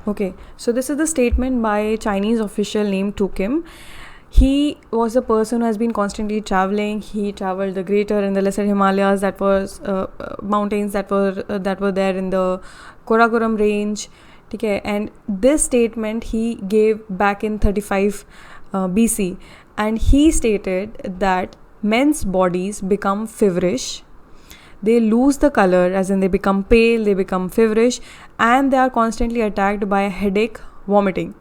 Okay, so this is the statement by a Chinese official named Tu Kim. He was a person who has been constantly traveling. He traveled the greater and the lesser Himalayas, that was mountains that were there in the Karakoram range. Okay, and this statement he gave back in 35 BC, and he stated that men's bodies become feverish, they lose the color, as in they become pale, they become feverish, and they are constantly attacked by a headache, vomiting.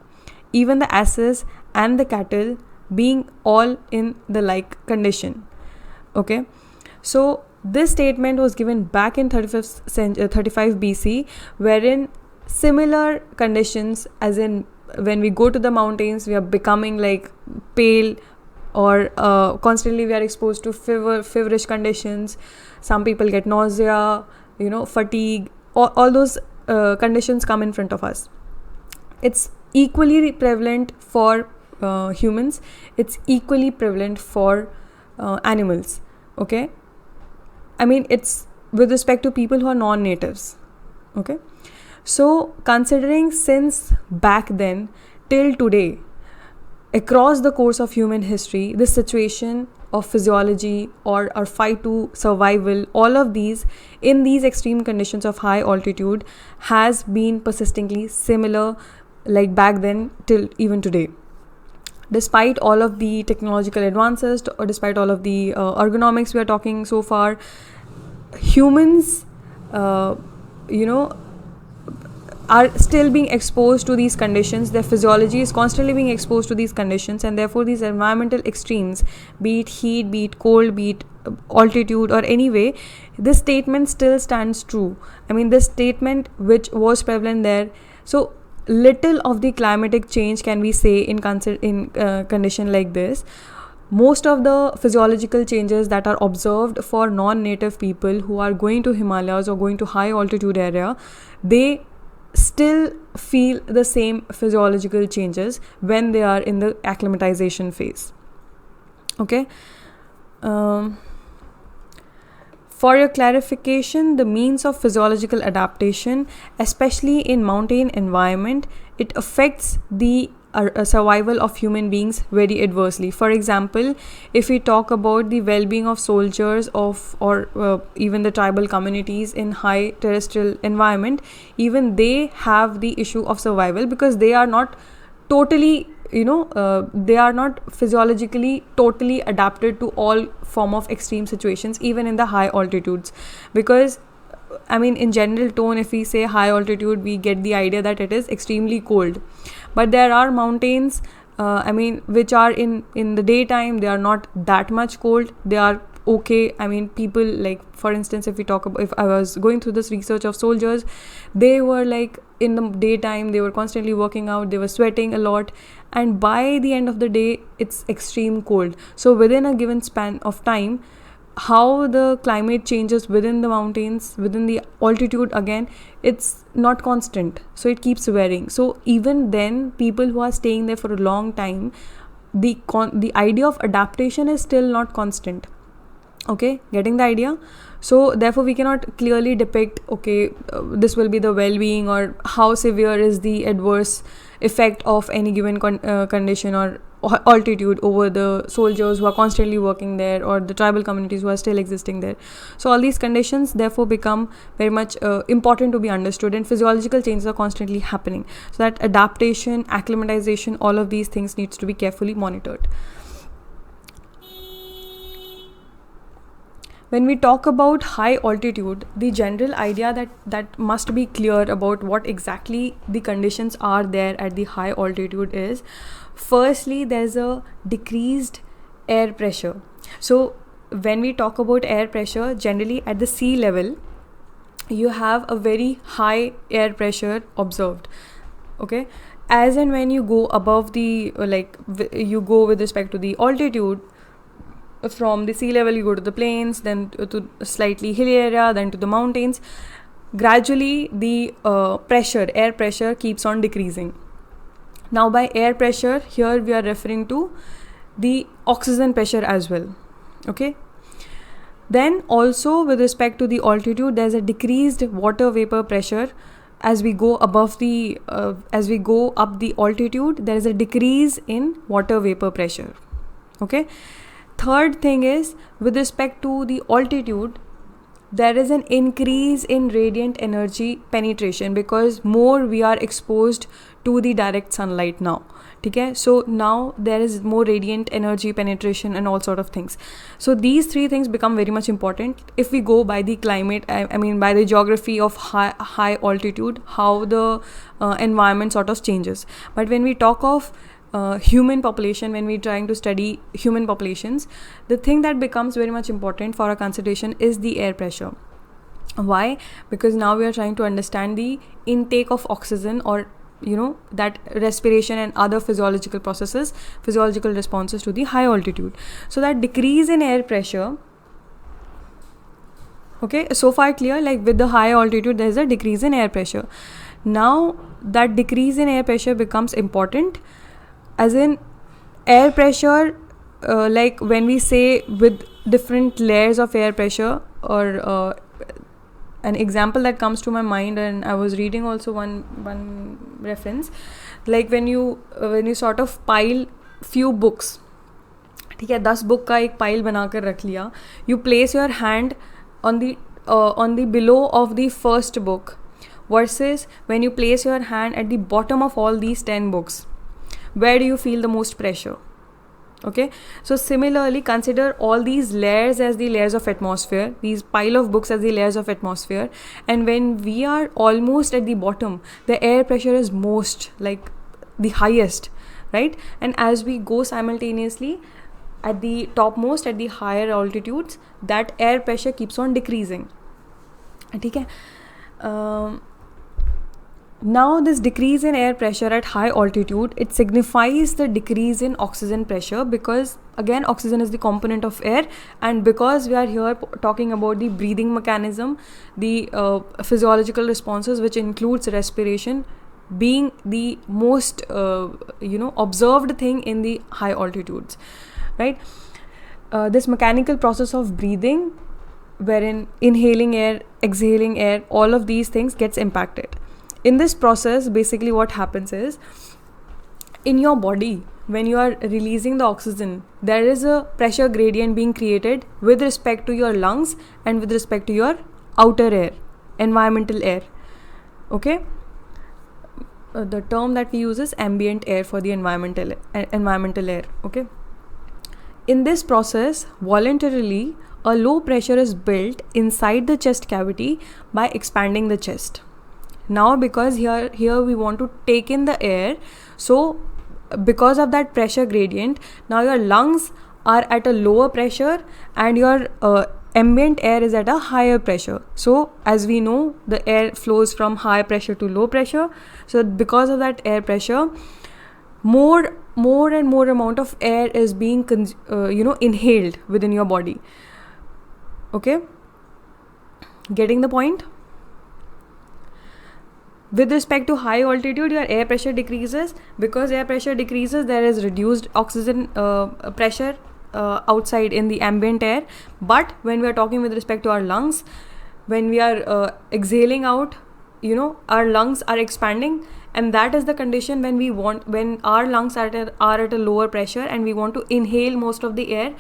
Even the asses and the cattle being all in the like condition. Okay, so this statement was given back in 35 BC, wherein similar conditions, as in when we go to the mountains, we are becoming like pale, or constantly we are exposed to feverish conditions. Some people get nausea, fatigue, all those conditions come in front of us. It's equally prevalent for humans, it's equally prevalent for animals. Okay, I mean, it's with respect to people who are non-natives. Okay, so considering since back then till today, across the course of human history, this situation of physiology or fight to survival, all of these in these extreme conditions of high altitude has been persistently similar, like back then till even today. Despite all of the technological advances, or despite all of the ergonomics we are talking so far, humans, are still being exposed to these conditions. Their physiology is constantly being exposed to these conditions, and therefore these environmental extremes, be it heat, be it cold, be it altitude, or anyway, this statement still stands true. I mean, this statement which was prevalent there. So little of the climatic change can we say in condition like this. Most of the physiological changes that are observed for non-native people who are going to Himalayas or going to high altitude area, they still feel the same physiological changes when they are in the acclimatization phase. Okay, for your clarification, the means of physiological adaptation, especially in mountain environment, it affects the survival of human beings very adversely. For example, if we talk about the well-being of soldiers or even the tribal communities in high terrestrial environment, even they have the issue of survival, because they are not totally they are not physiologically totally adapted to all form of extreme situations, even in the high altitudes. Because I mean, in general tone, if we say high altitude, we get the idea that it is extremely cold. But there are mountains, which are in the daytime, they are not that much cold. They are okay. I mean, people, like, for instance, if I was going through this research of soldiers, they were like, in the daytime, they were constantly working out, they were sweating a lot. And by the end of the day, it's extreme cold. So within a given span of time, how the climate changes within the mountains, within the altitude, again, it's not constant, so it keeps varying. So even then, people who are staying there for a long time, the idea of adaptation is still not constant. Okay, getting the idea? So therefore we cannot clearly depict, okay, this will be the well-being, or how severe is the adverse effect of any given condition or altitude over the soldiers who are constantly working there, or the tribal communities who are still existing there. So all these conditions therefore become very much important to be understood, and physiological changes are constantly happening, so that adaptation, acclimatization, all of these things needs to be carefully monitored. When we talk about high altitude, the general idea that must be clear about what exactly the conditions are there at the high altitude is, firstly, there's a decreased air pressure. So when we talk about air pressure, generally at the sea level, you have a very high air pressure observed. Okay, as and when you go above the you go with respect to the altitude, from the sea level you go to the plains, then to slightly hilly area, then to the mountains. Gradually the air pressure keeps on decreasing. Now by air pressure here we are referring to the oxygen pressure as well. Okay, then also with respect to the altitude, there's a decreased water vapor pressure, as we go above the as we go up the altitude, there is a decrease in water vapor pressure. Okay. Third thing is, with respect to the altitude, there is an increase in radiant energy penetration because more we are exposed to the direct sunlight now. Okay, so now there is more radiant energy penetration and all sort of things. So these three things become very much important if we go by the climate, I mean by the geography of high altitude, how the environment sort of changes. But when we talk of human population, when we're trying to study human populations, the thing that becomes very much important for our consideration is the air pressure. Why? Because now we are trying to understand the intake of oxygen, or that respiration and other physiological processes, physiological responses to the high altitude. So that decrease in air pressure, okay, so far clear, like with the high altitude there is a decrease in air pressure. Now that decrease in air pressure becomes important, as in air pressure, like when we say with different layers of air pressure, or an example that comes to my mind, and I was reading also one reference, like when you sort of pile few books, ठीक है, 10 book का एक pile बनाकर रख लिया, you place your hand on the below of the first book versus when you place your hand at the bottom of all these 10 books, where do you feel the most pressure? Okay, so similarly consider all these layers as the layers of atmosphere, these pile of books as the layers of atmosphere, and when we are almost at the bottom, the air pressure is most, like the highest, right? And as we go simultaneously at the topmost, at the higher altitudes, that air pressure keeps on decreasing. Okay. Now this decrease in air pressure at high altitude, it signifies the decrease in oxygen pressure, because again oxygen is the component of air, and because we are here talking about the breathing mechanism, the physiological responses, which includes respiration being the most observed thing in the high altitudes, right? This mechanical process of breathing, wherein inhaling air, exhaling air, all of these things gets impacted. In this process, basically what happens is, in your body, when you are releasing the oxygen, there is a pressure gradient being created with respect to your lungs and with respect to your outer air, environmental air. Okay? The term that we use is ambient air for the environmental air. Okay? In this process, voluntarily, a low pressure is built inside the chest cavity by expanding the chest. Now because here we want to take in the air, so because of that pressure gradient, now your lungs are at a lower pressure and your ambient air is at a higher pressure. So as we know, the air flows from high pressure to low pressure. So because of that air pressure, more and more amount of air is being inhaled within your body. Okay, getting the point? With respect to high altitude, your air pressure decreases. Because air pressure decreases, there is reduced oxygen pressure outside in the ambient air. But when we are talking with respect to our lungs, when we are exhaling out, our lungs are expanding, and that is the condition when our lungs are at a lower pressure and we want to inhale most of the air.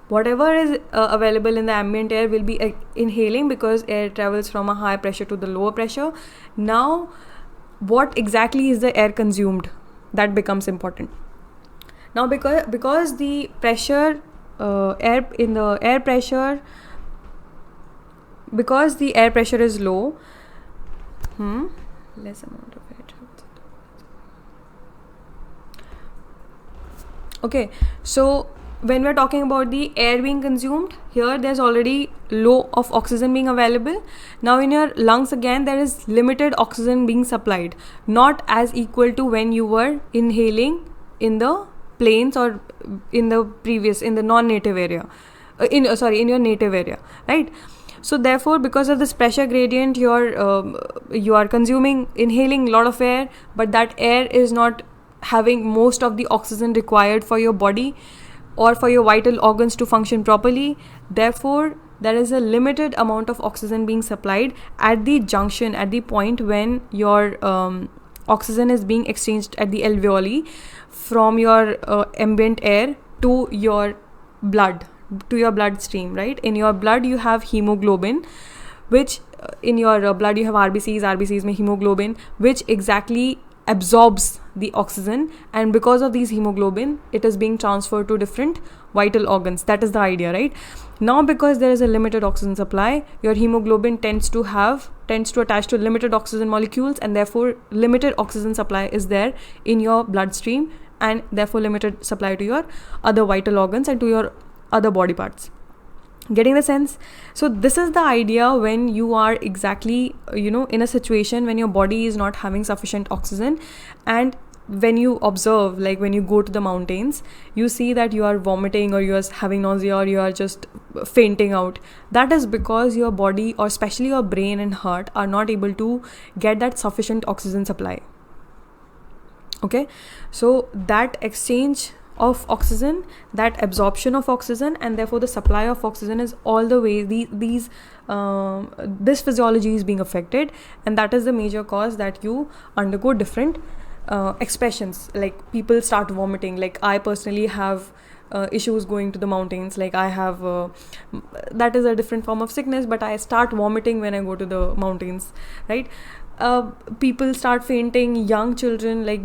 Whatever is available in the ambient air will be inhaling, because air travels from a high pressure to the lower pressure. Now, what exactly is the air consumed? That becomes important. Now, because the pressure, because the air pressure is low, less amount of air travels. Okay, so when we're talking about the air being consumed, here there's already low of oxygen being available. Now in your lungs again, there is limited oxygen being supplied, not as equal to when you were inhaling in the plains or in the non-native area, in your native area, right? So therefore, because of this pressure gradient, you are inhaling a lot of air, but that air is not having most of the oxygen required for your body or for your vital organs to function properly. Therefore, there is a limited amount of oxygen being supplied at the junction, at the point when your oxygen is being exchanged at the alveoli from your ambient air to your bloodstream, right? In your blood you have hemoglobin, which in your blood you have RBCs में hemoglobin, which exactly absorbs the oxygen, and because of these hemoglobin it is being transferred to different vital organs. That is the idea, right? Now because there is a limited oxygen supply, your hemoglobin tends to attach to limited oxygen molecules, and therefore limited oxygen supply is there in your bloodstream, and therefore limited supply to your other vital organs and to your other body parts. Getting the sense? So this is the idea when you are exactly, in a situation when your body is not having sufficient oxygen, and when you observe, like when you go to the mountains, you see that you are vomiting, or you are having nausea, or you are just fainting out. That is because your body, or especially your brain and heart, are not able to get that sufficient oxygen supply. Okay, so that exchange of oxygen, that absorption of oxygen, and therefore the supply of oxygen is all the way this physiology is being affected, and that is the major cause that you undergo different expressions. Like people start vomiting. Like I personally have issues going to the mountains. Like I have that is a different form of sickness, but I start vomiting when I go to the mountains, right? People start fainting, young children, like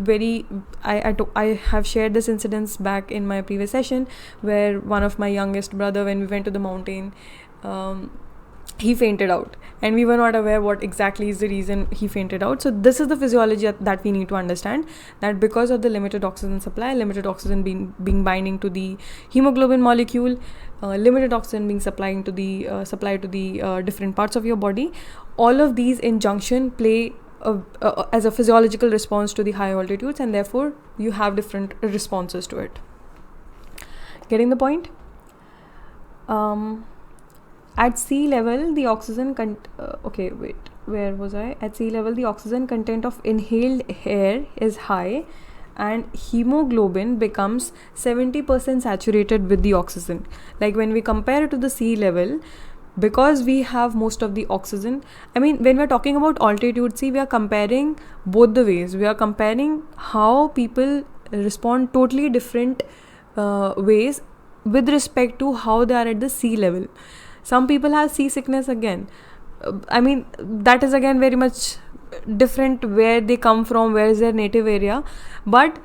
I have shared this incidents back in my previous session, where one of my youngest brother, when we went to the mountain, he fainted out, and we were not aware what exactly is the reason he fainted out. So this is the physiology that we need to understand, that because of the limited oxygen supply, limited oxygen being binding to the hemoglobin molecule, limited oxygen being supplied to the different parts of your body, all of these in junction play as a physiological response to the high altitudes, and therefore you have different responses to it. Getting the point? At sea level, the oxygen where was I? At sea level, the oxygen content of inhaled air is high, and hemoglobin becomes 70% saturated with the oxygen. Like when we compare it to the sea level, because we have most of the oxygen, when we're talking about altitude, see, we are comparing both the ways. We are comparing how people respond totally different ways with respect to how they are at the sea level. Some people have seasickness again. That is again very much different where they come from, where is their native area. But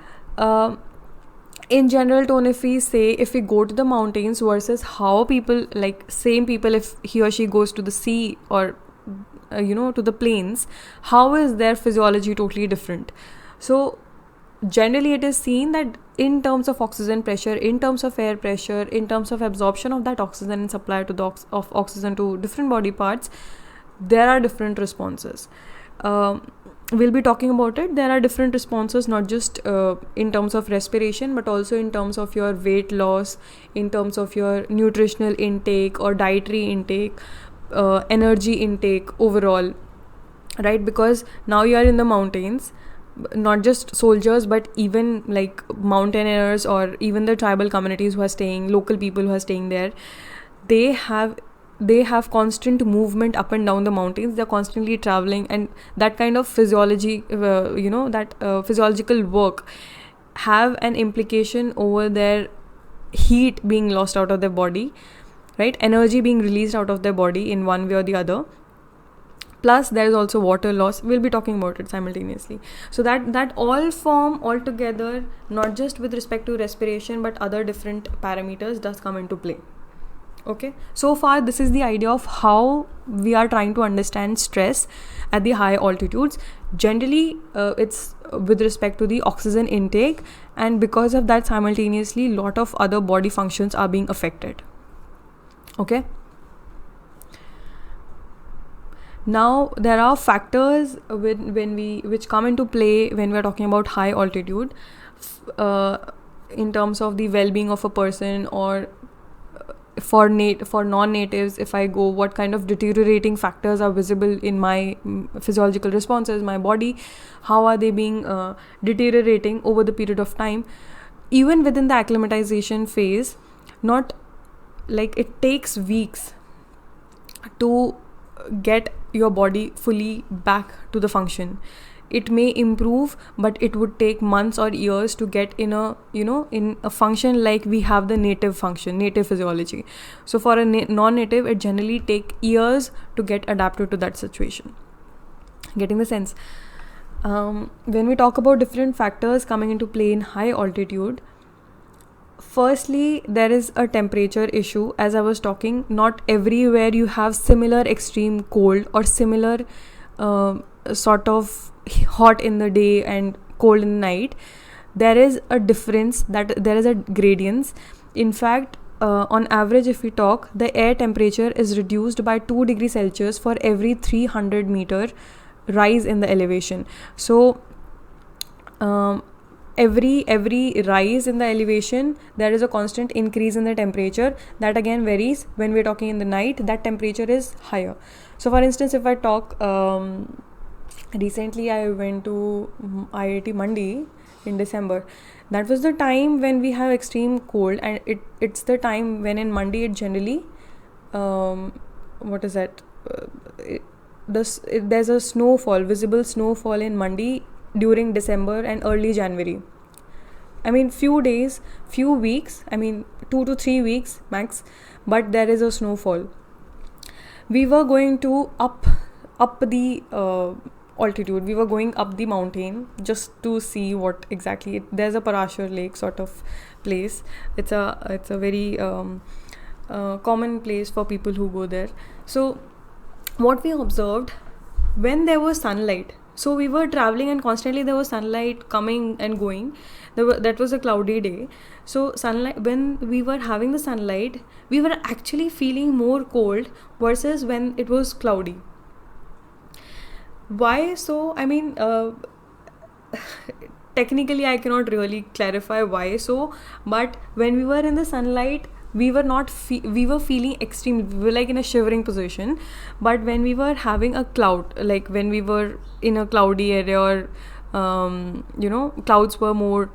in general tone, if we go to the mountains versus how people, like same people, if he or she goes to the sea or to the plains, how is their physiology totally different? So generally it is seen that in terms of oxygen pressure, in terms of air pressure, in terms of absorption of that oxygen and supply of oxygen to different body parts, there are different responses. We'll be talking about it. There are different responses, not just in terms of respiration, but also in terms of your weight loss, in terms of your nutritional intake or dietary intake, energy intake overall, right? Because now you are in the mountains, not just soldiers, but even like mountaineers or even the tribal communities who are staying, local people who are staying there, they have constant movement up and down the mountains. They're constantly traveling, and that kind of physiology, physiological work have an implication over their heat being lost out of their body, right? Energy being released out of their body in one way or the other. Plus there is also water loss. We'll be talking about it simultaneously. So that all form all together, not just with respect to respiration, but other different parameters does come into play. Okay, so far this is the idea of how we are trying to understand stress at the high altitudes. Generally it's with respect to the oxygen intake, and because of that, simultaneously lot of other body functions are being affected. Okay, now there are factors which come into play when we are talking about high altitude, in terms of the well-being of a person, or for non-natives, if I go, what kind of deteriorating factors are visible in my physiological responses, my body, how are they being deteriorating over the period of time. Even within the acclimatization phase, not like it takes weeks to get your body fully back to the function. It may improve, but it would take months or years to get in a, in a function like we have the native function, native physiology. So for a non-native, it generally take years to get adapted to that situation. Getting the sense? When we talk about different factors coming into play in high altitude, firstly, there is a temperature issue. As I was talking, not everywhere you have similar extreme cold or similar sort of hot in the day and cold in the night. There is a difference, that there is a gradients. In fact, on average, if we talk, the air temperature is reduced by 2 degrees Celsius for every 300 meter rise in the elevation. So every rise in the elevation, there is a constant increase in the temperature. That again varies. When we're talking in the night, that temperature is higher. So for instance, if I talk, recently I went to IIT Mandi in December. That was the time when we have extreme cold, and it's the time when in Mandi it generally there's a snowfall, visible snowfall in Mandi during December and early January. I mean, few days, few weeks, 2 to 3 weeks max, but there is a snowfall. We were going to up the altitude. We were going up the mountain just to see what exactly there's a Parashar Lake sort of place. It's a very common place for people who go there. So what we observed, when there was sunlight, so we were traveling and constantly there was sunlight coming and going. That was a cloudy day. So sunlight, when we were having the sunlight, we were actually feeling more cold versus when it was cloudy. Why so? Technically I cannot really clarify why so, but when we were in the sunlight, we were not we were feeling extreme, we were like in a shivering position. But when we were having a cloud, like when we were in a cloudy area, or clouds were more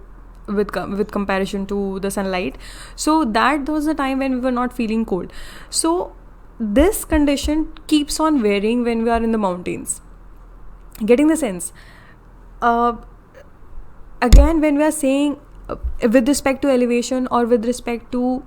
with comparison to the sunlight, so that was the time when we were not feeling cold. So this condition keeps on varying when we are in the mountains. Getting the sense? Again, when we are saying with respect to elevation, or with respect to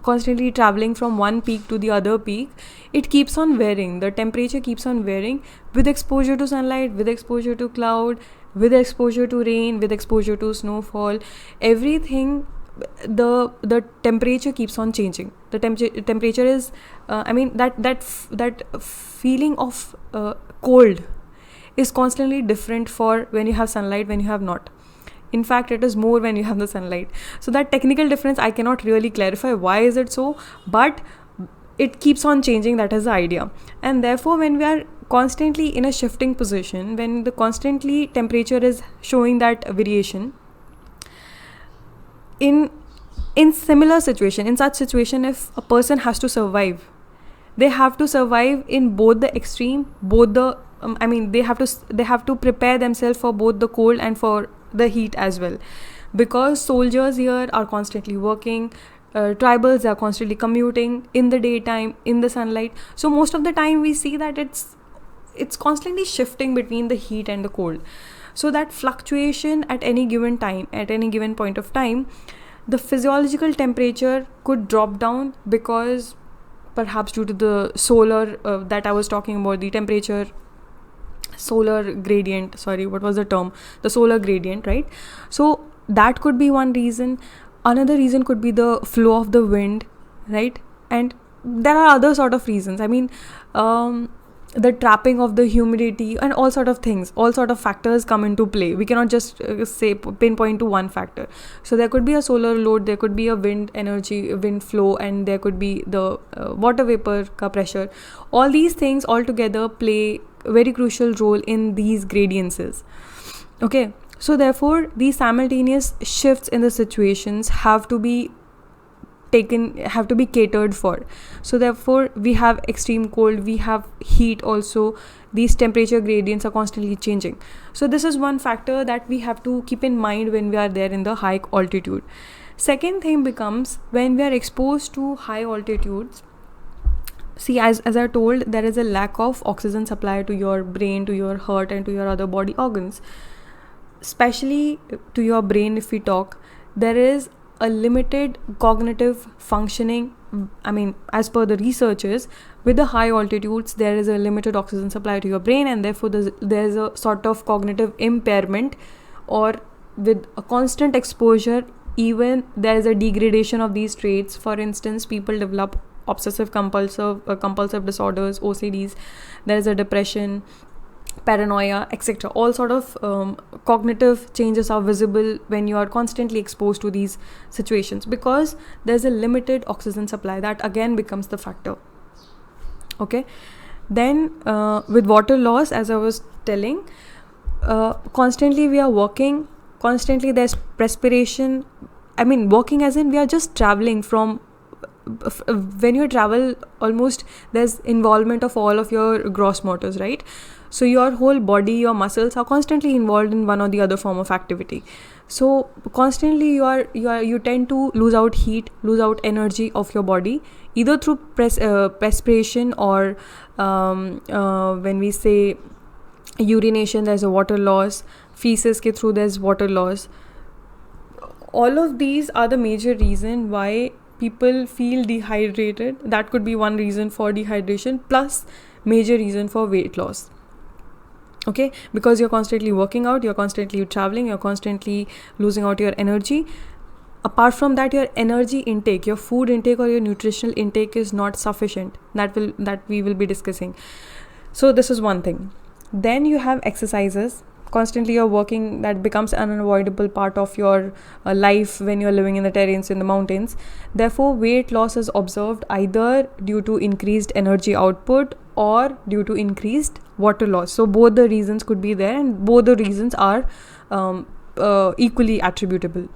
constantly traveling from one peak to the other peak, it keeps on varying. The temperature keeps on varying with exposure to sunlight, with exposure to cloud, with exposure to rain, with exposure to snowfall. Everything, the temperature keeps on changing. The temperature is that feeling of cold is constantly different for when you have sunlight, when you have not. In fact, it is more when you have the sunlight. So that technical difference I cannot really clarify why is it so, but it keeps on changing. That is the idea. And therefore, when we are constantly in a shifting position, when the constantly temperature is showing that variation, in similar situation, in such situation, if a person has to survive, they have to survive in both the extreme, both the they have to prepare themselves for both the cold and for the heat as well, because soldiers here are constantly working, tribals are constantly commuting in the daytime, in the sunlight. So most of the time we see that it's constantly shifting between the heat and the cold. So that fluctuation at any given time, at any given point of time, the physiological temperature could drop down, because perhaps due to the solar that I was talking about, the temperature solar gradient, the solar gradient, right? So that could be one reason. Another reason could be the flow of the wind, right? And there are other sort of reasons. The trapping of the humidity and all sort of things, all sort of factors come into play. We cannot just say pinpoint to one factor. So there could be a solar load, there could be a wind energy, wind flow, and there could be the water vapor ka pressure. All these things all together play a very crucial role in these gradients. Okay, so therefore these simultaneous shifts in the situations have to be catered for. So therefore we have extreme cold, we have heat also. These temperature gradients are constantly changing. So this is one factor that we have to keep in mind when we are there in the high altitude. Second thing becomes, when we are exposed to high altitudes, see, as I told, there is a lack of oxygen supply to your brain, to your heart, and to your other body organs. Especially to your brain, if we talk, there is a limited cognitive functioning. I mean, as per the researchers, with the high altitudes, there is a limited oxygen supply to your brain, and therefore there's a sort of cognitive impairment, or with a constant exposure, even there is a degradation of these traits. For instance, people develop obsessive compulsive disorders, OCDs. There is a depression, paranoia, etc. All sort of cognitive changes are visible when you are constantly exposed to these situations, because there's a limited oxygen supply. That again becomes the factor. Okay, then with water loss, as I was telling, constantly we are working, constantly there's perspiration. I mean, walking as in we are just traveling from when you travel, almost there's involvement of all of your gross motors, right? So your whole body, your muscles are constantly involved in one or the other form of activity. So constantly you tend to lose out heat, lose out energy of your body, either through perspiration, or when we say urination, there's a water loss. Feces ke through, there's water loss. All of these are the major reason why people feel dehydrated. That could be one reason for dehydration, plus major reason for weight loss. Okay, because you're constantly working out, you're constantly traveling, you're constantly losing out your energy. Apart from that, your energy intake, your food intake or your nutritional intake is not sufficient. That we will be discussing. So this is one thing. Then you have exercises. Constantly you're working, that becomes an unavoidable part of your life when you're living in the terrains, in the mountains. Therefore, weight loss is observed either due to increased energy output or due to increased water loss. So both the reasons could be there, and both the reasons are equally attributable.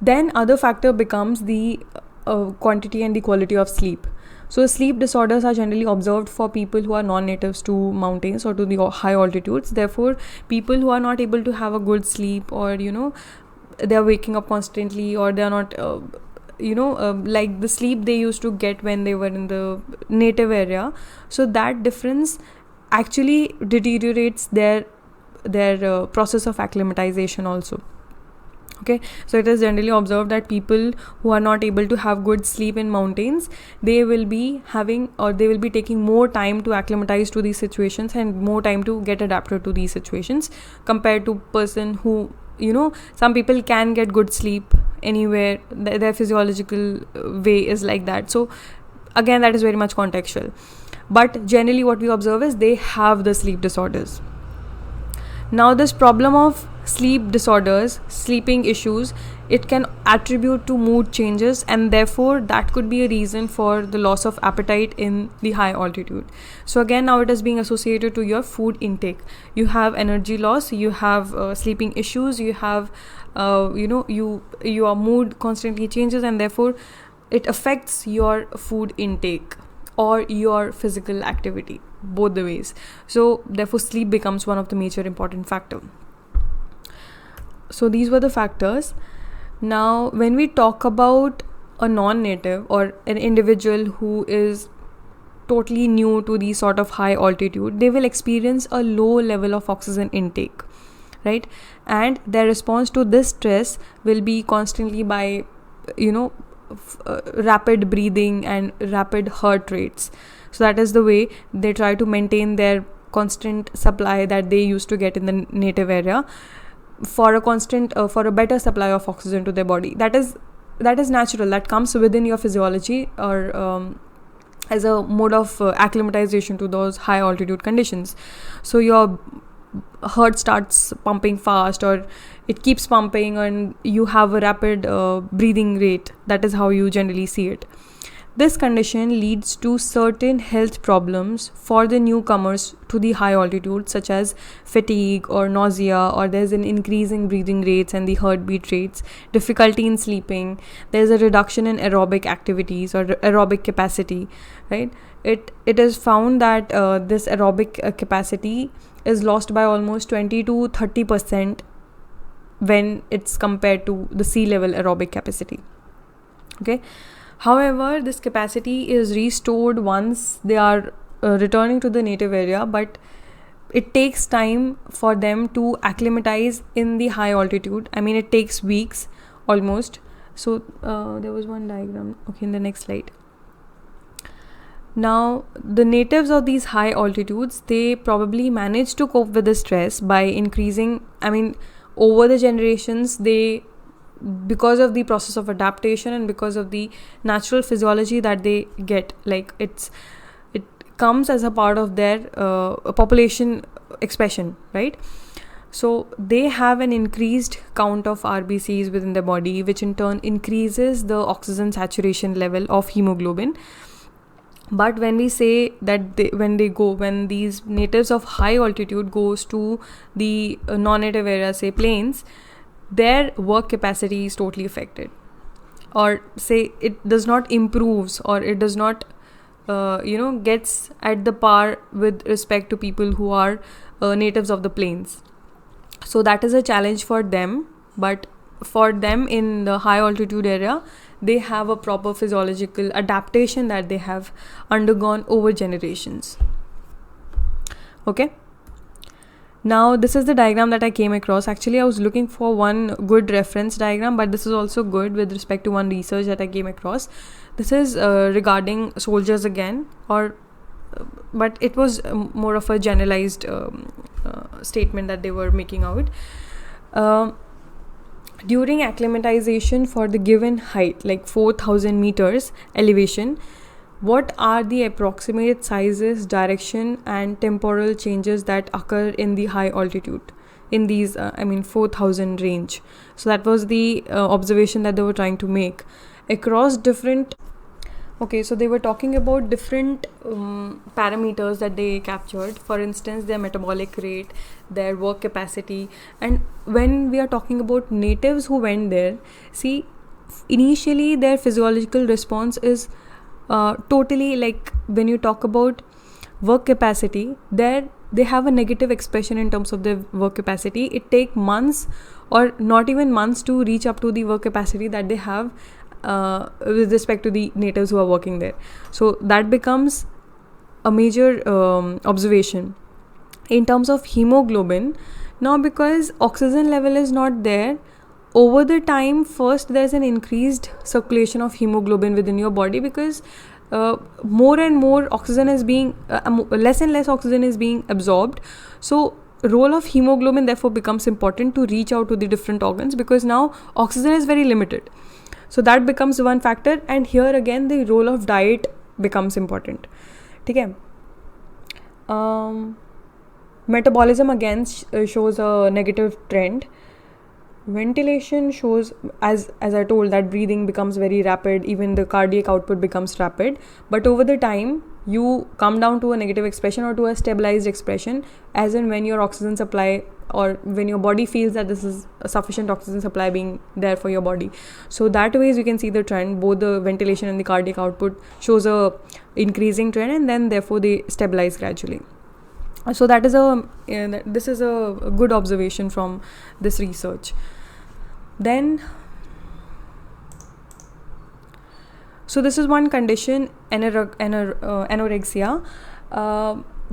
Then other factor becomes the quantity and the quality of sleep. So sleep disorders are generally observed for people who are non-natives to mountains or to the high altitudes. Therefore, people who are not able to have a good sleep, or they're waking up constantly, or they're not like the sleep they used to get when they were in the native area. So that difference actually deteriorates their process of acclimatization also. Okay, so it is generally observed that people who are not able to have good sleep in mountains, they will be taking more time to acclimatize to these situations, and more time to get adapted to these situations, compared to person who, some people can get good sleep anywhere. Their physiological way is like that. So again, that is very much contextual, but generally what we observe is they have the sleep disorders. Now this problem of sleep disorders, sleeping issues, it can attribute to mood changes, and therefore that could be a reason for the loss of appetite in the high altitude. So again, now it is being associated to your food intake. You have energy loss, you have sleeping issues, you have your mood constantly changes, and therefore it affects your food intake or your physical activity, both the ways. So therefore sleep becomes one of the major important factor. So these were the factors. Now when we talk about a non-native or an individual who is totally new to the sort of high altitude, they will experience a low level of oxygen intake, right? And their response to this stress will be constantly by rapid breathing and rapid heart rates. So that is the way they try to maintain their constant supply that they used to get in the native area, for a better supply of oxygen to their body. That is natural, that comes within your physiology, or as a mode of acclimatization to those high altitude conditions. So your heart starts pumping fast, or it keeps pumping, and you have a rapid breathing rate. That is how you generally see it. This condition leads to certain health problems for the newcomers to the high altitude, such as fatigue or nausea, or there's an increase in breathing rates and the heartbeat rates, difficulty in sleeping, there's a reduction in aerobic activities or aerobic capacity, right? It is found that this aerobic capacity is lost by almost 20 to 30% when it's compared to the sea level aerobic capacity. Okay. However, this capacity is restored once they are returning to the native area, but it takes time for them to acclimatize in the high altitude. I mean, it takes weeks almost. So there was one diagram, okay, in the next slide. Now, the natives of these high altitudes, they probably manage to cope with the stress by increasing, I mean, over the generations, they, because of the process of adaptation and because of the natural physiology that they get, like it comes as a part of their population expression, right? So they have an increased count of RBCs within the body, which in turn increases the oxygen saturation level of hemoglobin. But when we say that when these natives of high altitude goes to the non-native area, say plains, their work capacity is totally affected, or say it does not improves, or it does not gets at the par with respect to people who are natives of the plains. So that is a challenge for them. But for them in the high altitude area, they have a proper physiological adaptation that they have undergone over generations. Okay. Now, this is the diagram that I came across. Actually, I was looking for one good reference diagram, but this is also good with respect to one research that I came across. This is regarding soldiers again, but it was more of a generalized statement that they were making out. During acclimatization for the given height, like 4,000 meters elevation, what are the approximate sizes, direction and temporal changes that occur in the high altitude in these 4,000 range? So that was the observation that they were trying to make across different. Okay, so they were talking about different parameters that they captured. For instance, their metabolic rate, their work capacity. And when we are talking about natives who went there, see, initially their physiological response is totally, like when you talk about work capacity, there they have a negative expression in terms of their work capacity. It takes months or not even months to reach up to the work capacity that they have with respect to the natives who are working there. So that becomes a major observation. In terms of hemoglobin, now because oxygen level is not there, over the time, first there's an increased circulation of hemoglobin within your body, because more and more oxygen is being less and less oxygen is being absorbed. So role of hemoglobin therefore becomes important to reach out to the different organs, because now oxygen is very limited. So that becomes one factor, and here again the role of diet becomes important. Okay. Metabolism again shows a negative trend. Ventilation shows, as I told, that breathing becomes very rapid, even the cardiac output becomes rapid. But over the time, you come down to a negative expression or to a stabilized expression, as in when your oxygen supply, or when your body feels that this is a sufficient oxygen supply being there for your body. So that ways you can see the trend. Both the ventilation and the cardiac output shows a increasing trend, and then therefore they stabilize gradually. So that is this is a good observation from this research. Then, so this is one condition, anorexia.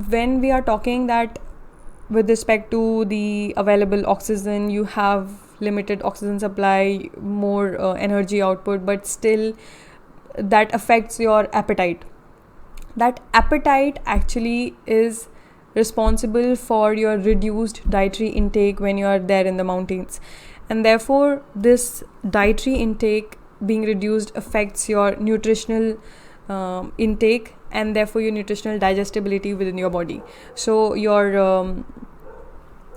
When we are talking that with respect to the available oxygen, you have limited oxygen supply, more energy output, but still that affects your appetite. That appetite actually is responsible for your reduced dietary intake when you are there in the mountains, and therefore this dietary intake being reduced affects your nutritional intake, and therefore your nutritional digestibility within your body. So your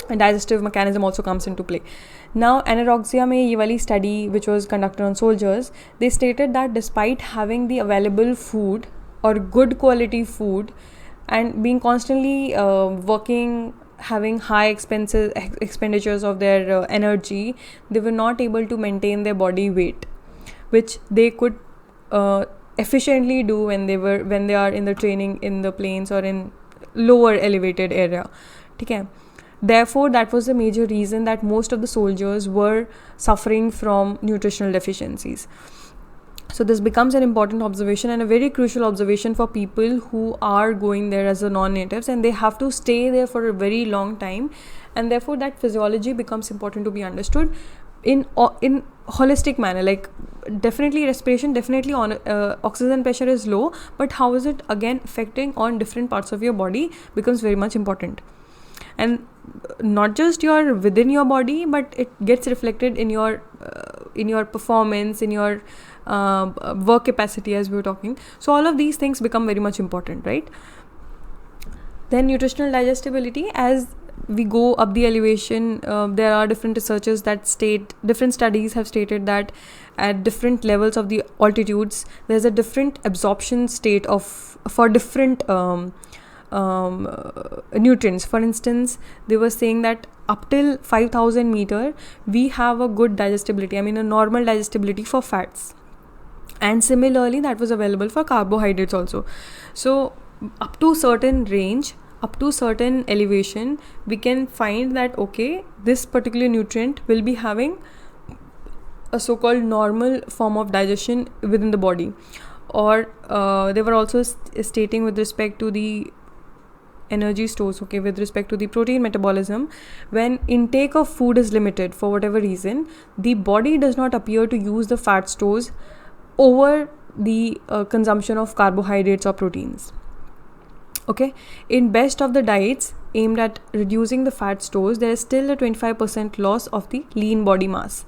digestive mechanism also comes into play. Now, anorexia mein ye wali study which was conducted on soldiers, they stated that despite having the available food or good quality food, and being constantly working, having high expenditures of their energy, they were not able to maintain their body weight, which they could efficiently do when they are in the training in the plains or in lower elevated area. Okay. Therefore, that was the major reason that most of the soldiers were suffering from nutritional deficiencies. So this becomes an important observation and a very crucial observation for people who are going there as a non-natives, and they have to stay there for a very long time, and therefore that physiology becomes important to be understood in holistic manner. Like definitely respiration, definitely on oxygen pressure is low, but how is it again affecting on different parts of your body becomes very much important. And not just your within your body, but it gets reflected in your performance, in your work capacity, as we were talking. So all of these things become very much important, right? Then nutritional digestibility. As we go up the elevation, there are different researchers that state, different studies have stated that at different levels of the altitudes, there's a different absorption state for different nutrients. For instance, they were saying that up till 5,000 meter, we have a good digestibility, I mean a normal digestibility for fats, and similarly that was available for carbohydrates also. So up to certain range, up to certain elevation, we can find that okay, this particular nutrient will be having a so-called normal form of digestion within the body. Or they were also stating with respect to the energy stores, okay, with respect to the protein metabolism, when intake of food is limited for whatever reason, the body does not appear to use the fat stores over the consumption of carbohydrates or proteins. Okay, in best of the diets aimed at reducing the fat stores, there is still a 25% loss of the lean body mass.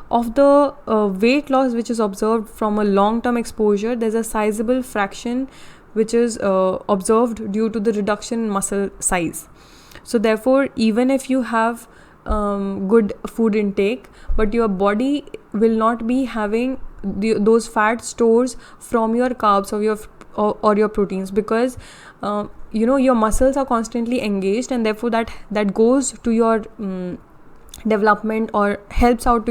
Of the weight loss which is observed from a long-term exposure, there's a sizable fraction which is observed due to the reduction in muscle size. So therefore, even if you have good food intake, but your body will not be having those fat stores from your carbs or your proteins, because your muscles are constantly engaged, and therefore that goes to your development, or helps out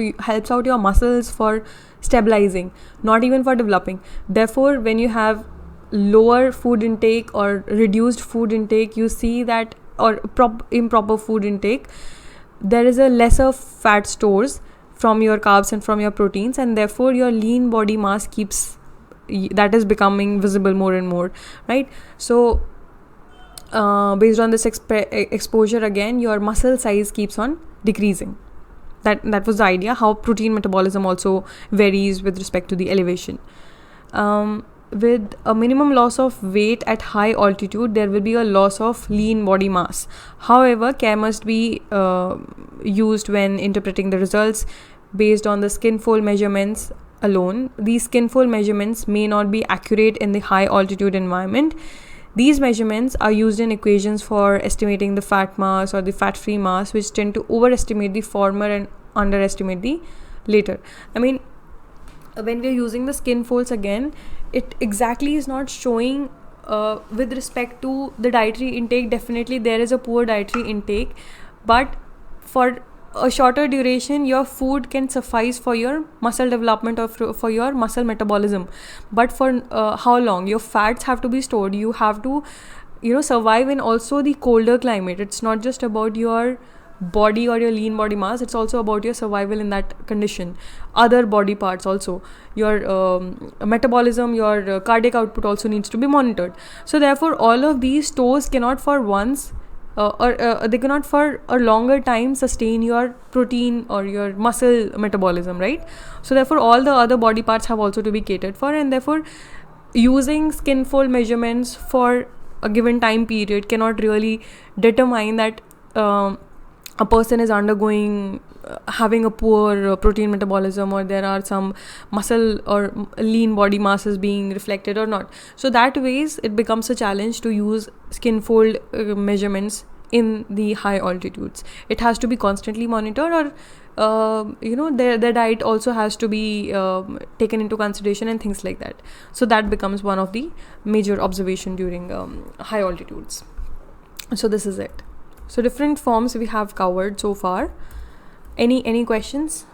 your muscles for stabilizing, not even for developing. Therefore, when you have lower food intake or reduced food intake, you see that, or improper food intake, there is a lesser fat stores from your carbs and from your proteins, and therefore your lean body mass that is becoming visible more and more, right? So based on this exposure, again your muscle size keeps on decreasing. That was the idea, how protein metabolism also varies with respect to the elevation. With a minimum loss of weight at high altitude, there will be a loss of lean body mass. However, care must be used when interpreting the results based on the skin fold measurements alone. These skin fold measurements may not be accurate in the high altitude environment. These measurements are used in equations for estimating the fat mass or the fat-free mass, which tend to overestimate the former and underestimate the later. I mean, when we are using the skin folds again, it exactly is not showing with respect to the dietary intake. Definitely there is a poor dietary intake, but for a shorter duration your food can suffice for your muscle development or for your muscle metabolism. But for how long? Your fats have to be stored. You have to survive in also the colder climate. It's not just about your body or your lean body mass, it's also about your survival in that condition. Other body parts also, your metabolism, your cardiac output also needs to be monitored. So therefore all of these stores cannot for once or they cannot for a longer time sustain your protein or your muscle metabolism, right? So therefore all the other body parts have also to be catered for, and therefore using skin fold measurements for a given time period cannot really determine that a person is undergoing having a poor protein metabolism, or there are some muscle or lean body masses being reflected or not. So that ways it becomes a challenge to use skin fold measurements in the high altitudes. It has to be constantly monitored, or their diet also has to be taken into consideration and things like that. So that becomes one of the major observation during high altitudes. So this is it. So different forms we have covered so far. Any questions?